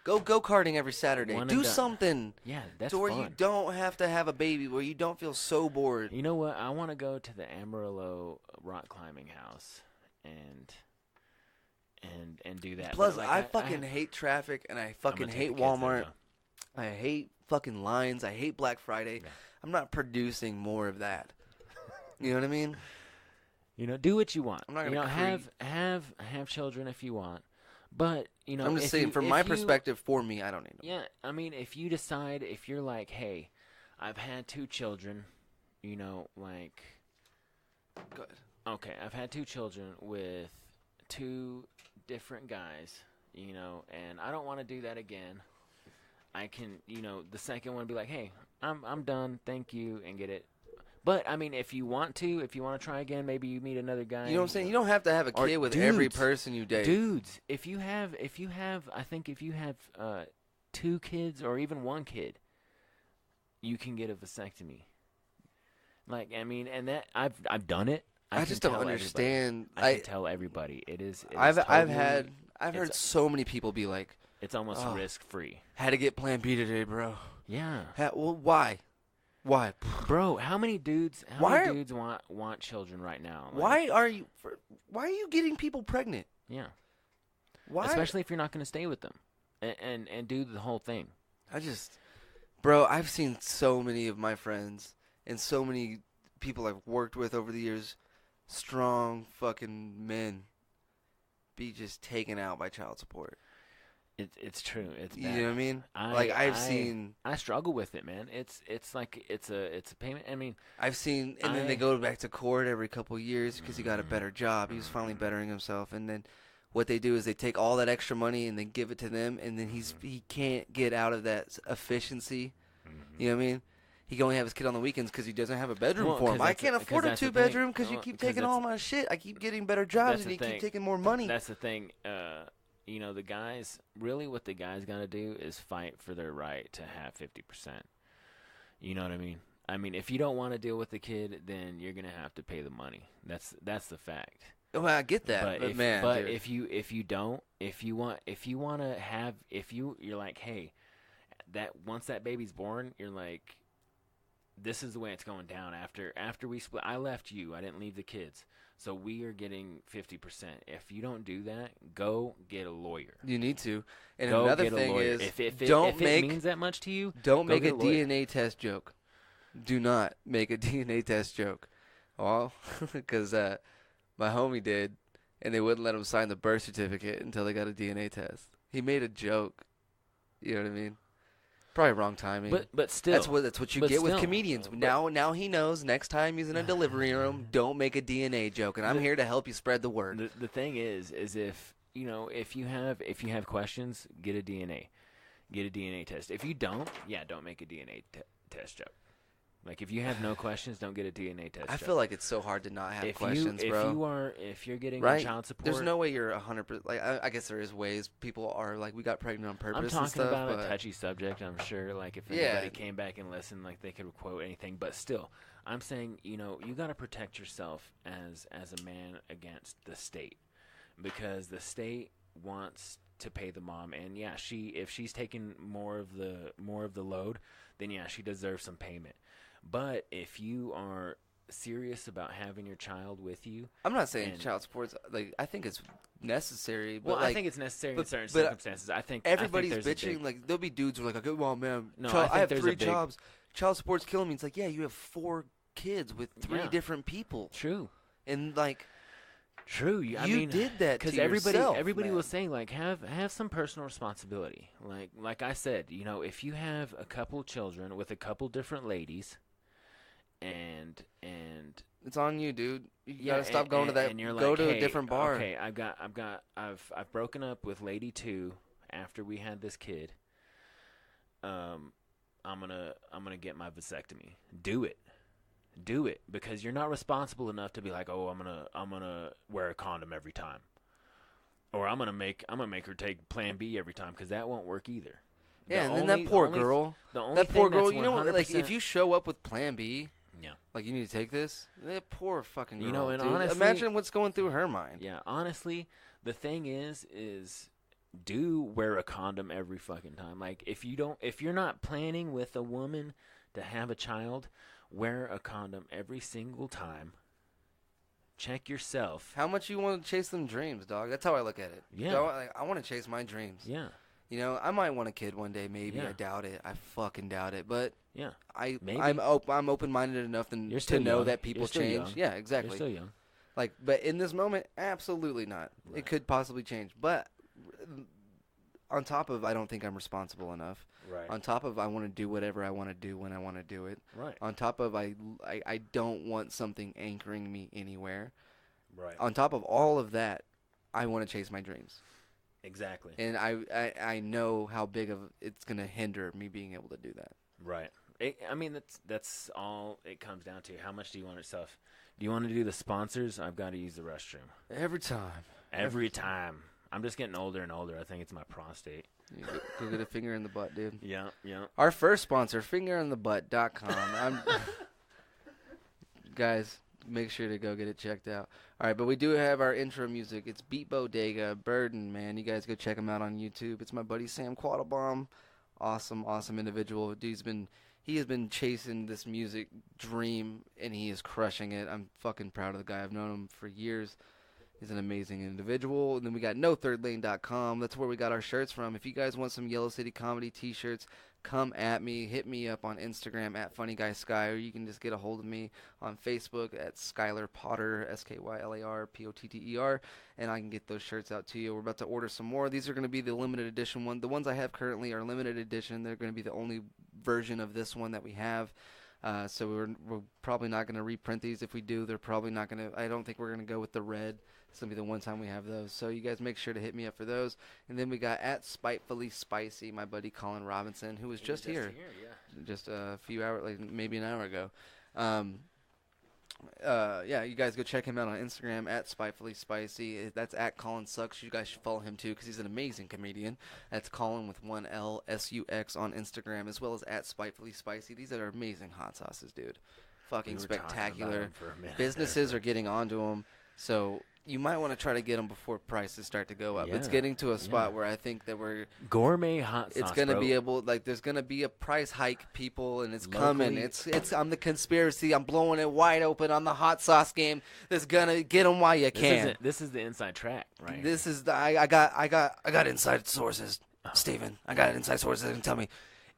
Go karting every Saturday. One and Do done. something Yeah, that's to where fun. you don't have to have a baby, where you don't feel so bored. You know what? I want to go to the Amarillo rock climbing house and do that. Plus, But, like, I fucking hate traffic, and I I'm fucking gonna take hate the kids there, Walmart. though. I hate fucking lines. I hate Black Friday. Yeah. I'm not producing more of that. You know what I mean? You know, do what you want. I'm not you know, gonna have children if you want, but you know, I'm just if saying, you- from if my you- perspective, for me, I don't need them. Yeah, I mean, if you decide, if you're like, hey, I've had 2 children, you know, like, Good. okay, I've had 2 children with 2 different guys, you know, and I don't want to do that again. I can, you know, the second one be like, hey, I'm done, thank you, and get it. But I mean, if you want to try again, maybe you meet another guy. You know what I'm saying? You don't have to have a Or kid with every dudes. person you date. Dudes, if you have, I think if you have 2 kids or even 1 kid, you can get a vasectomy. Like, I mean, and that I've done it. I can just don't tell everybody. understand. I can tell everybody. It is I've totally- heard it's- so many people be like, It's almost Oh. risk free. "Had to get Plan B today, bro." Yeah, Well, why? Why? bro. How many dudes? Why are- dudes want children right now? Like, Why are you getting people pregnant? Yeah. Why? Especially if you're not going to stay with them, and do the whole thing. Bro, I've seen so many of my friends and so many people I've worked with over the years, strong fucking men, be just taken out by child support. It's true. It's You bad. know what I mean? I seen, I struggle with it, man. It's like it's a payment. I mean, and then they go back to court every couple years because he got a better job. He was finally bettering himself, and then what they do is they take all that extra money and they give it to them, and then he can't get out of that efficiency. You know what I mean? he can only have his kid on the weekends because he doesn't have a bedroom Well, for 'cause him. I that's can't the- 'cause afford a that's the thing. 2-bedroom because you Well, keep 'cause taking that's- all my shit. I keep getting better jobs That's and the you thing. keep taking more money. That's the thing. You know, the guys, really what the guys got to do is fight for their right to have 50%. You know what I mean? I mean, if you don't want to deal with the kid, then you're going to have to pay the money. That's the fact. Well, I get that, but man, dude. if you want to have, you're like, hey, that once that baby's born, you're like, this is the way it's going down. After we split, I left you. I didn't leave the kids. So we are getting 50%. If you don't do that, go get a lawyer. You need to. And Go another get a thing lawyer. is, if it means that much to you, don't go make get a lawyer. DNA test joke. Do not make a DNA test joke. Well, because my homie did, and they wouldn't let him sign the birth certificate until they got a DNA test. He made a joke. You know what I mean? Probably wrong timing. But still, that's what you get with comedians. Now he knows. Next time he's in a delivery room, don't make a DNA joke. And I'm here to help you spread the word. The thing is if if you have questions, get a DNA test. If you don't make a DNA test joke. Like if you have no questions, don't get a DNA test. I feel like it's so hard to not have if questions, bro. If you're getting right? child support, there's no way you're 100%. Like I guess there is ways people are like we got pregnant on purpose. I'm and talking stuff, about but a touchy subject. I'm sure, like if Yeah. anybody came back and listened, like they could quote anything. But still, I'm saying you got to protect yourself as a man against the state, because the state wants to pay the mom, and if she's taking more of the load, then she deserves some payment. But if you are serious about having your child with you, I'm not saying child support's like I think it's necessary. But I like, think it's necessary in certain but circumstances. I think everybody's there's a bitching. big- Like there'll be dudes who are like, "Well, man, No, child, I I have think 3 there's a big- jobs. Child support's killing me." It's like, yeah, you have 4 kids with 3 Yeah. different people, True. and like. True. I You mean, did that to because yourself, everybody man. was saying like have some personal responsibility. Like I said, if you have a couple children with a couple different ladies, and It's on you, dude. You yeah, gotta stop going to that. and you're go like, to hey, a different bar. Okay, I've broken up with lady 2 after we had this kid. I'm gonna get my vasectomy. Do it because you're not responsible enough to be like, oh, I'm gonna wear a condom every time, or I'm gonna make her take Plan B every time, because that won't work either. Yeah, The and then only- that poor only- girl. the only That poor thing girl. that's You know, like 100% if you show up with Plan B, yeah. like you need to take this. That poor fucking girl. You know, and dude. honestly- imagine what's going through her mind. Yeah, honestly, the thing is do wear a condom every fucking time. Like if you're not planning with a woman to have a child, wear a condom every single time. Check yourself. How much you want to chase them dreams, dog? That's how I look at it. Yeah. So, I want to chase my dreams. Yeah. You know, I might want a kid one day, maybe. Yeah. I doubt it. I fucking doubt it. But Yeah. I'm Maybe. open-minded enough You're to still know young. that people You're still change. young. Yeah, You're exactly. still young. Like, but in this moment, absolutely not. Right. It could possibly change. But on top of, I don't think I'm responsible enough. Right. On top of, I want to do whatever I want to do when I want to do it. Right. On top of, I don't want something anchoring me anywhere. Right. On top of all of that, I want to chase my dreams. Exactly. And I know how big of it's going to hinder me being able to do that. Right. I mean, that's all it comes down to. How much do you want yourself? Do you want to do the sponsors? I've got to use the restroom. Every time. Every time. I'm just getting older and older. I think it's my prostate. You go get a finger in the butt, dude. Yeah, yeah. Our first sponsor, fingerinthebutt.com. Guys, make sure to go get it checked out. All right, but we do have our intro music. It's Beat Bodega, Burden, man. You guys go check him out on YouTube. It's my buddy Sam Quattlebaum. Awesome, awesome individual. He has been chasing this music dream, and he is crushing it. I'm fucking proud of the guy. I've known him for years. He's an amazing individual. And then we got NoThirdLane.com. That's where we got our shirts from. If you guys want some Yellow City Comedy t-shirts, come at me. Hit me up on Instagram at FunnyGuySky, or you can just get a hold of me on Facebook at Skylar Potter, SkylarPotter, and I can get those shirts out to you. We're about to order some more. These are going to be the limited edition one. The ones I have currently are limited edition. They're going to be the only version of this one that we have. So we're probably not going to reprint these. If we do, they're probably not going to. I don't think we're going to go with the red. This will be the one time we have those. So you guys make sure to hit me up for those. And then we got at Spitefully Spicy, my buddy Colin Robinson, who was just here. Just a few hours, like maybe an hour ago. Yeah, you guys go check him out on Instagram at Spitefully Spicy. That's at Colin Sucks. You guys should follow him too because he's an amazing comedian. That's Colin with 1L SUX on Instagram, as well as at Spitefully Spicy. These are amazing hot sauces, dude. Fucking spectacular. Businesses are getting onto them, so you might want to try to get them before prices start to go up. Yeah. It's getting to a spot where I think that we're gourmet hot sauce. it's going to bro. be able, like, there's going to be a price hike, people, and it's Locally- coming. It's I'm the conspiracy. I'm blowing it wide open on the hot sauce game. That's gonna get them while you can. This is the inside track, right? This is the I got inside sources, Steven. I got inside sources that can tell me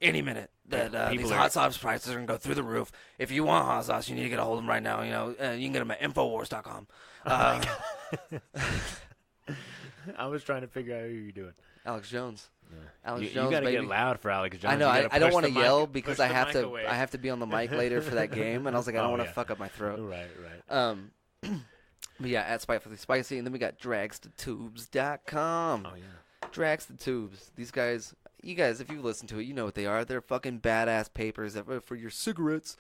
any minute that People these are- hot sauce prices are gonna go through the roof. If you want hot sauce, you need to get a hold of them right now. You know, you can get them at Infowars.com. I was trying to figure out who you're doing. Alex Jones. Yeah. Alex you Jones, gotta baby. get loud for Alex Jones. I know. You gotta I don't push want to the mic- yell push because the I have mic to. away. I have to be on the mic later for that game, and I was like, I don't want to yeah. fuck up my throat. Right. But yeah, at Spitefully Spicy, and then we got dragstotubes.com. Oh yeah. Drags the Tubes. These guys, you guys, if you listen to it, you know what they are. They're fucking badass papers for your cigarettes.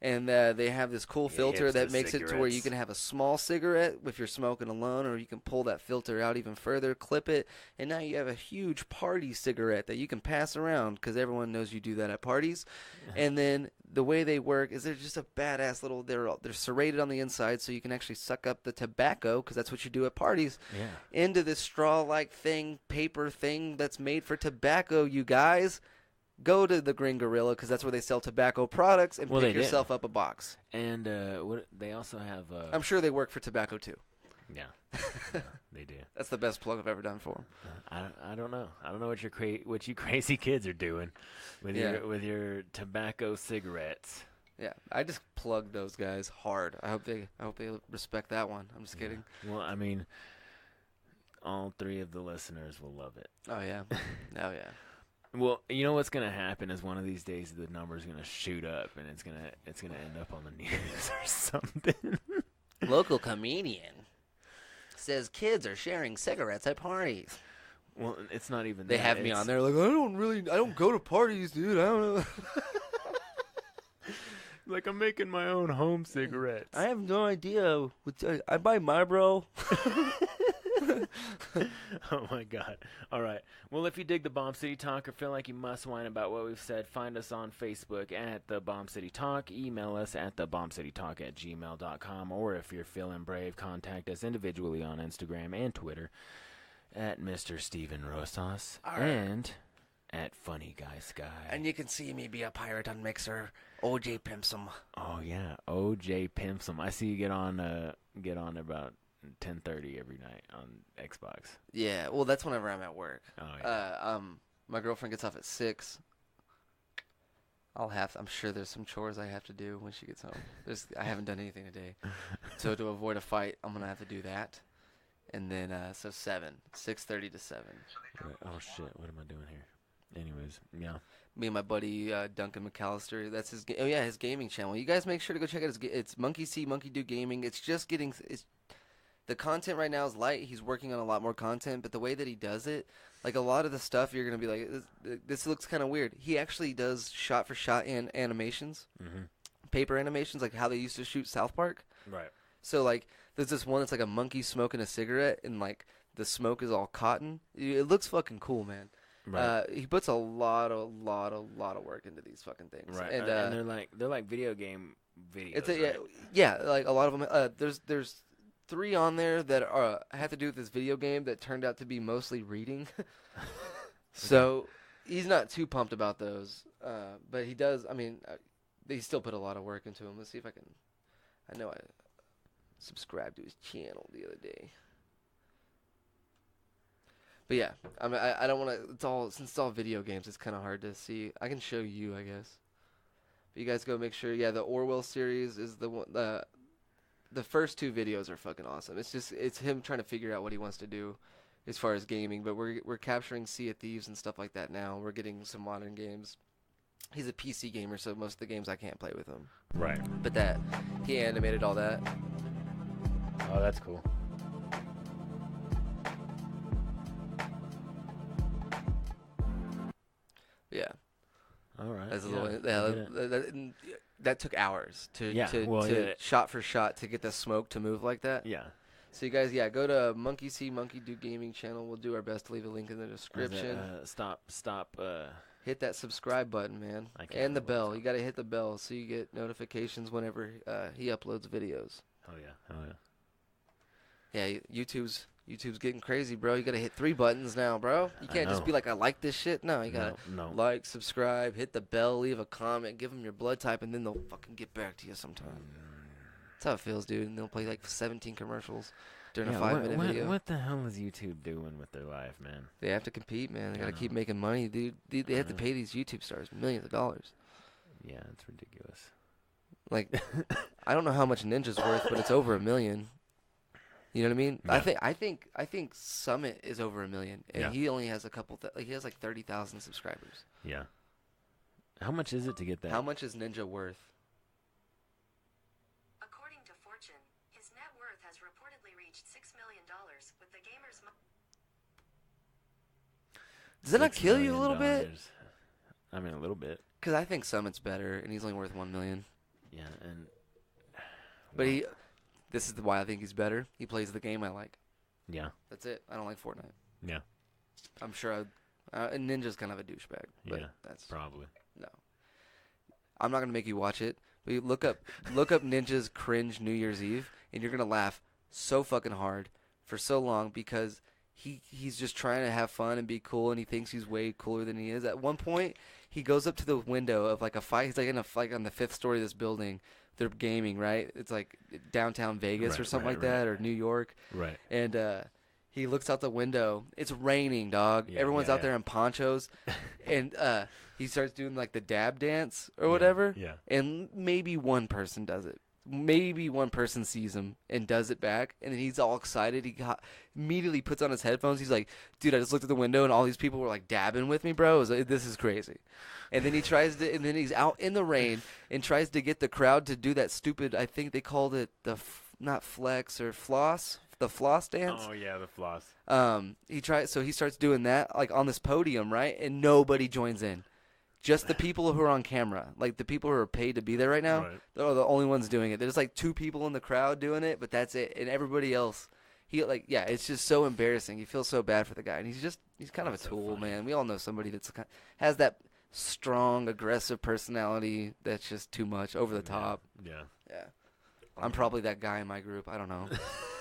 And they have this cool filter that hipster makes it to where you cigarettes. can have a small cigarette if you're smoking alone, or you can pull that filter out even further, clip it, and now you have a huge party cigarette that you can pass around because everyone knows you do that at parties. And then the way they work is they're just a badass little. They're serrated on the inside, so you can actually suck up the tobacco because that's what you do at parties Yeah. into this straw-like thing, paper thing that's made for tobacco, you guys. Go to the Green Gorilla because that's where they sell tobacco products and Well, pick they did. yourself up a box. And what they also have. I'm sure they work for tobacco too. Yeah, they do. That's the best plug I've ever done for them. I don't know. I don't know what what you crazy kids are doing with Yeah. your tobacco cigarettes. Yeah, I just plugged those guys hard. I hope they respect that one. I'm just kidding. Well, I mean, all three of the listeners will love it. Oh yeah, oh yeah. Well, you know what's gonna happen is one of these days the number's gonna shoot up and it's gonna end up on the news or something. Local comedian says kids are sharing cigarettes at parties. Well, it's not even. They that. have me It's- on there like I don't go to parties, dude. I don't know. Like I'm making my own home cigarettes. I have no idea. I buy Marlboro. Oh my God. All right. Well, if you dig the Bomb City Talk or feel like you must whine about what we've said, find us on Facebook at the Bomb City Talk. Email us at thebombcitytalk@gmail.com. Or if you're feeling brave, contact us individually on Instagram and Twitter at Mr. Steven Rosas and at Funny Guy Sky. And you can see me be a pirate on Mixer. OJ Pimpsum. Oh yeah, OJ Pimpsum. I see you get on about 10:30 every night on Xbox. Yeah, well, that's whenever I'm at work. Oh yeah. My girlfriend gets off at 6. I'm sure there's some chores I have to do when she gets home. I haven't done anything today. So to avoid a fight, I'm going to have to do that. And then, so 6:30 to 7. Right. Oh shit, what am I doing here? Anyways, yeah. Me and my buddy Duncan McAllister, that's his his gaming channel. You guys make sure to go check out it's Monkey See, Monkey Do Gaming. It's just the content right now is light. He's working on a lot more content, but the way that he does it, like a lot of the stuff, you're going to be like, this looks kind of weird. He actually does shot-for-shot animations, paper animations, like how they used to shoot South Park. Right. So, like, there's this one that's like a monkey smoking a cigarette, and, like, the smoke is all cotton. It looks fucking cool, man. Right. He puts a lot of work into these fucking things. Right. And, And they're like video game videos. it's right? yeah, like a lot of them. There's 3 on there that have to do with this video game that turned out to be mostly reading. So he's not too pumped about those, but he does. I mean, they still put a lot of work into them. Let's see if I can. I know I subscribed to his channel the other day. But yeah, I mean, I don't want to. Since it's all video games, it's kind of hard to see. I can show you, I guess. But you guys go make sure. Yeah, the Orwell series is the one. The first 2 videos are fucking awesome. It's him trying to figure out what he wants to do as far as gaming. But we're capturing Sea of Thieves and stuff like that now. We're getting some modern games. He's a PC gamer, so most of the games I can't play with him. Right. But he animated all that. Oh, that's cool. All right. That's yeah, the I get it. that took hours to Yeah. shot for shot to get the smoke to move like that. Yeah. So you guys, go to Monkey See Monkey Do Gaming channel. We'll do our best to leave a link in the Is it, description. stop. Hit that subscribe button, man, I can't and the remember what bell. it's You got to hit the bell so you get notifications whenever he uploads videos. Oh yeah. Yeah, YouTube's getting crazy, bro. You got to hit 3 buttons now, bro. You I can't just know. be like, I like this shit. No, you got to No. like, subscribe, hit the bell, leave a comment, give them your blood type, and then they'll fucking get back to you sometime. That's how it feels, dude. And they'll play like 17 commercials during a 5-minute video. What the hell is YouTube doing with their life, man? They have to compete, man. They got to I keep know. making money, dude. They have to pay these YouTube stars millions of dollars. Yeah, it's ridiculous. Like, I don't know how much Ninja's worth, but it's over $1 million. You know what I mean? Yeah. I think Summit is over $1 million, and Yeah. he only has he has like 30,000 subscribers. Yeah. How much is it to get that? How much is Ninja worth? According to Fortune, his net worth has reportedly reached $6 million, with the gamer's Does that not $6 kill you a million little bit? dollars. I mean, a little bit. Because I think Summit's better, and he's only worth $1 million. Yeah, and But this is why I think he's better. He plays the game I like. yeah, That's it. I don't like Fortnite. yeah, I'm sure and Ninja's kind of a douchebag. But yeah, that's probably. no. I'm not gonna make you watch it. But you look up Ninja's cringe New Year's Eve, and you're gonna laugh so fucking hard for so long because he's just trying to have fun and be cool, and he thinks he's way cooler than he is. At one point, he goes up to the window of like a fight. He's like on the 5th story of this building. They're gaming, right? It's like downtown Vegas or Right, something right, like that, or New York. Right. And he looks out the window. It's raining, dog. Yeah, Everyone's yeah, out there yeah. in ponchos, and he starts doing like the dab dance or whatever. Yeah. And maybe one person does it. Maybe one person sees him and does it back, and then he's all excited. He immediately puts on his headphones. He's like, "Dude, I just looked at the window, and all these people were like dabbing with me, bro. This is crazy." And then and then he's out in the rain and tries to get the crowd to do that stupid. I think they called it not flex or floss, the floss dance. Oh yeah, the floss. He starts doing that like on this podium, right? And nobody joins in. Just the people who are on camera, like the people who are paid to be there right now, Right. they're the only ones doing it. There's like 2 people in the crowd doing it, but that's it. And everybody else, it's just so embarrassing. You feel so bad for the guy, and he's kind of a That's so tool, funny. man. We all know somebody that's has that strong, aggressive personality that's just too much, over the top. Yeah. Yeah, I'm probably that guy in my group. I don't know.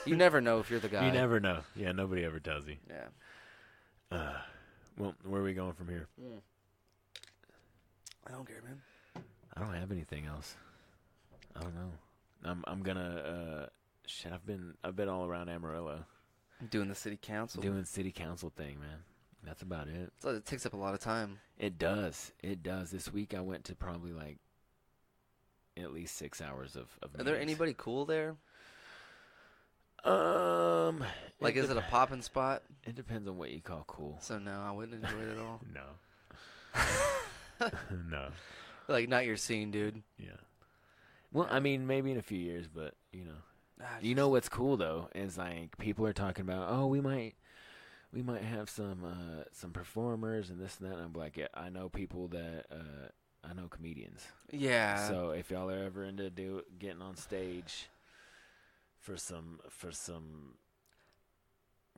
You never know if you're the guy. You never know. Yeah, nobody ever tells you. Yeah. Well, where are we going from here? I don't care, man. I don't have anything else. I don't know. I'm gonna shit. I've been all around Amarillo Doing the city council. doing city council thing, man. That's about it. So it takes up a lot of time. It does. It does. This week I went to probably like at least 6 hours of Are there meetings. anybody cool there? Like, Is it a poppin' spot? It depends on what you call cool. So no, I wouldn't enjoy it at all. No. No. Like, not your scene, dude. Yeah. Well, I mean, maybe in a few years, but Ah, you know what's cool though is like people are talking about, oh, we might have some performers and this and that. And I'm like, yeah, I know people that I know comedians. Yeah. So if y'all are ever into getting on stage for some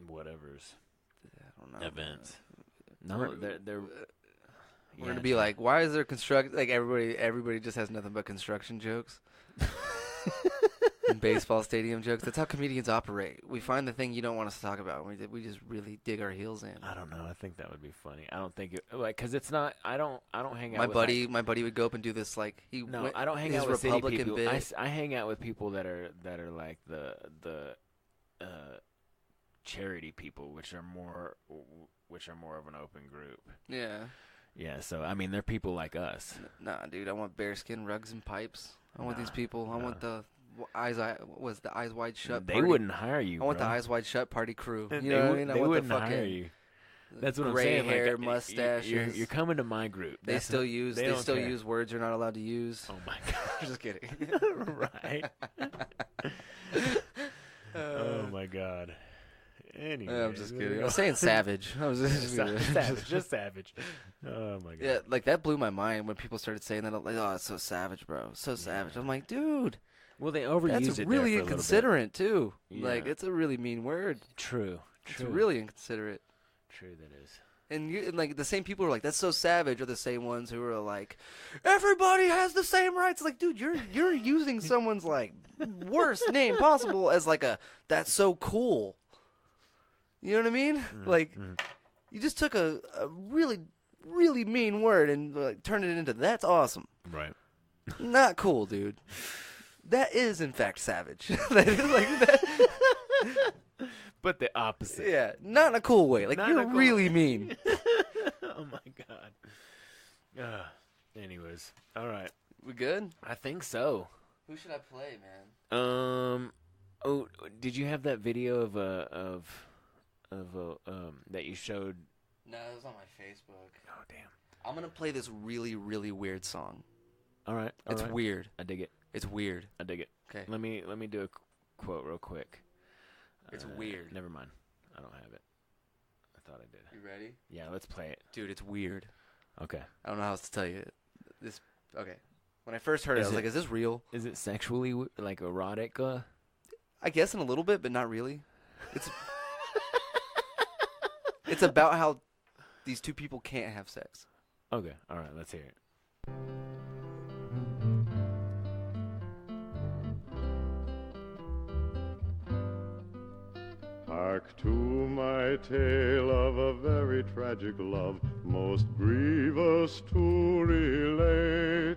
whatever's I don't know. events, no, We're- they're We're gonna be like, why is there like everybody just has nothing but construction jokes. And baseball stadium jokes. That's how comedians operate. We find the thing you don't want us to talk about. We just really dig our heels in. I don't know. I think that would be funny. I don't think it because it's not. I don't hang out. My with buddy would go up and do this like he. No, went- I don't hang his out with city Republican people. bit. I hang out with people that are like the charity people, which are more of an open group. Yeah. Yeah, so I mean, they're people like us. Nah, dude. I want bearskin rugs and pipes. I want these people. I no. want the eyes wide shut. They party. wouldn't hire you. I want the bro. eyes wide shut party crew. You They know what I would- mean? I They want wouldn't the fucking hire you. That's what I'm gray saying. hair, like, mustaches. You're coming to my group. They That's still not- use they they don't still care. use words you're not allowed to use. Oh my god. Just kidding. Right. Oh my god. Anyway, I'm just kidding. I was saying savage. I was just savage, just savage. Oh my god. Yeah, like that blew my mind when people started saying that. I'm like, oh, it's so savage, bro. So savage. I'm like, dude. Well, they overused That's it really there for a little bit. inconsiderate too. Like Yeah. it's a really mean word. True. It's really inconsiderate. True. That is. And like the same people who are like, that's so savage, are the same ones who are like, everybody has the same rights. Like, dude, you're using someone's like worst name possible as like that's so cool. You know what I mean? Like, you just took a really, really mean word and like, turned it into that's awesome. Right. Not cool, dude. That is in fact savage. That is like that. But the opposite. Yeah, not in a cool way. Like Not in you're a cool really mean. Oh my god. Anyways, all right. We good? I think so. Who should I play, man? Oh, did you have that video of that you showed? No, it was on my Facebook. Oh damn. I'm gonna play this really, really weird song. All right. It's weird. I dig it. It's weird. I dig it. Okay. Let me do a quote real quick. It's weird. Never mind. I don't have it. I thought I did. You ready? Yeah, let's play it. Dude, it's weird. Okay. I don't know how else to tell you. This. Okay. When I first heard it, I was like, "Is this real?" Is it sexually like erotic? I guess in a little bit, but not really. It's. It's about how these two people can't have sex. Okay. All right. Let's hear it. Hark to my tale of a very tragic love, most grievous to relate.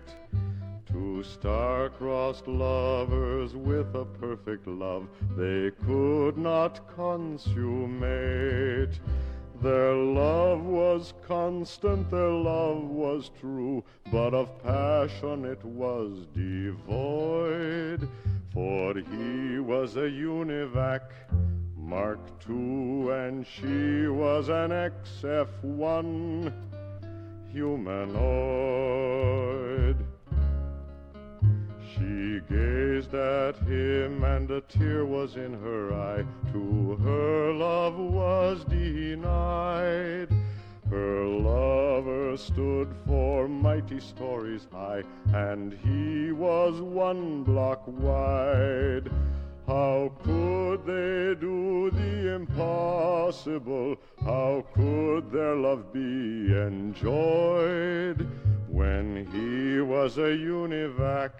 Two star-crossed lovers with a perfect love they could not consummate. Their love was constant, their love was true, but of passion it was devoid. For he was a UNIVAC Mark II, and she was an XF1 humanoid. She gazed at him, and a tear was in her eye. To her love was denied. Her lover stood for mighty stories high, and he was 1 block wide. How could they do the impossible? How could their love be enjoyed when he was a UNIVAC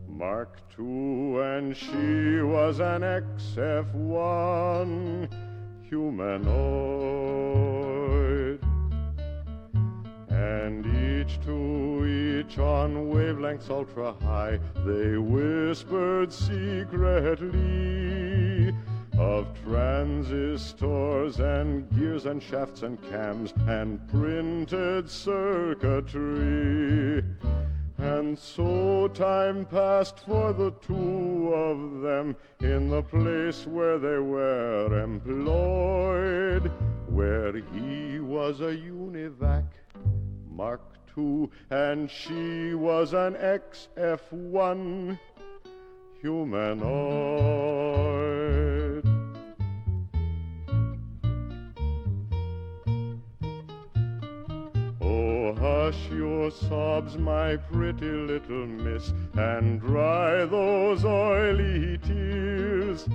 Mark II and she was an XF1 humanoid? And each to each on wavelengths ultra high, they whispered secretly of transistors and gears and shafts and cams and printed circuitry. And so time passed for the two of them in the place where they were employed, where he was a UNIVAC Mark II and she was an XF1 humanoid. Oh, hush your sobs, my pretty little miss, and dry those oily tears.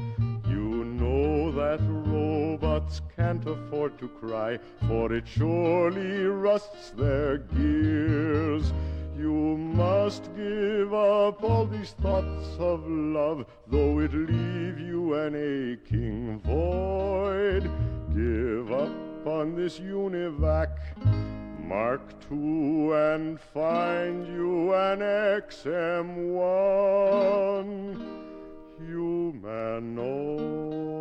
You know that robots can't afford to cry, for it surely rusts their gears. You must give up all these thoughts of love, though it leave you an aching void. Give up on this UNIVAC Mark II and find you an XM1 humanoid.